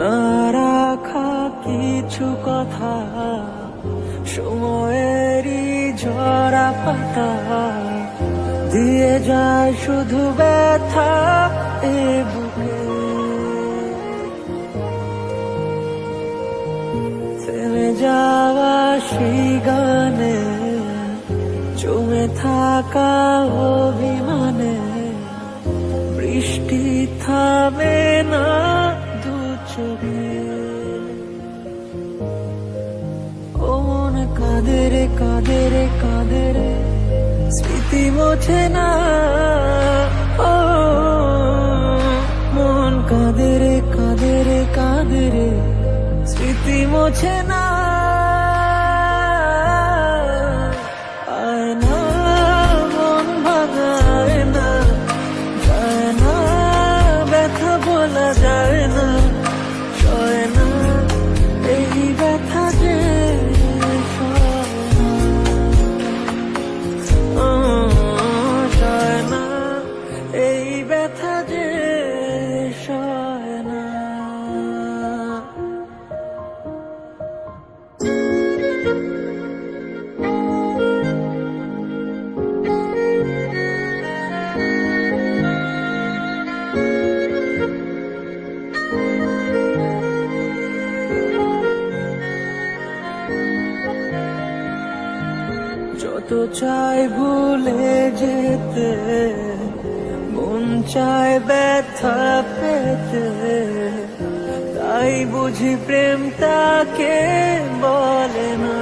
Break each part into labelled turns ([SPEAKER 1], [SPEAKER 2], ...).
[SPEAKER 1] না রাখা কিছু কথা, সময়েরই ঝরা পাতা দিয়ে যায় শুধু ব্যথা এ বুকে। থেমে যাওয়া সেই গানে, জমে থাকা অভিমানে, বৃষ্টি থামে না দু চোখে। ও মন কাঁদে রে কাঁদে রে কাঁদে রে, স্মৃতি মোছে না। ও মন কাঁদে রে কাঁদে রে কাঁদে রে, স্মৃতি মোছে না। আয়না মন ভাঙায় না, যায় না ব্যথা বলা যায় না, সয় না এই ব্যথা যে সয় না, এই ব্যথা যে সয় না। যত চাই ভুলে যেতে, মন চায় ব্যথা পেতে, তাই বুঝি প্রেম তাকে বলে না।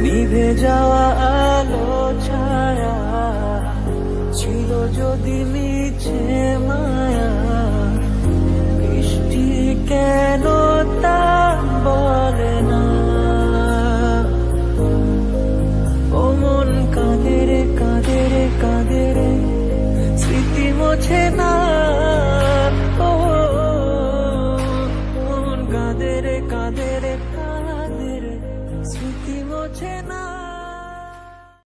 [SPEAKER 1] নিভে যাওয়া আলো ছায়া ছিল যদি মিছে মায়া, বৃষ্টি কেন তা বলে না।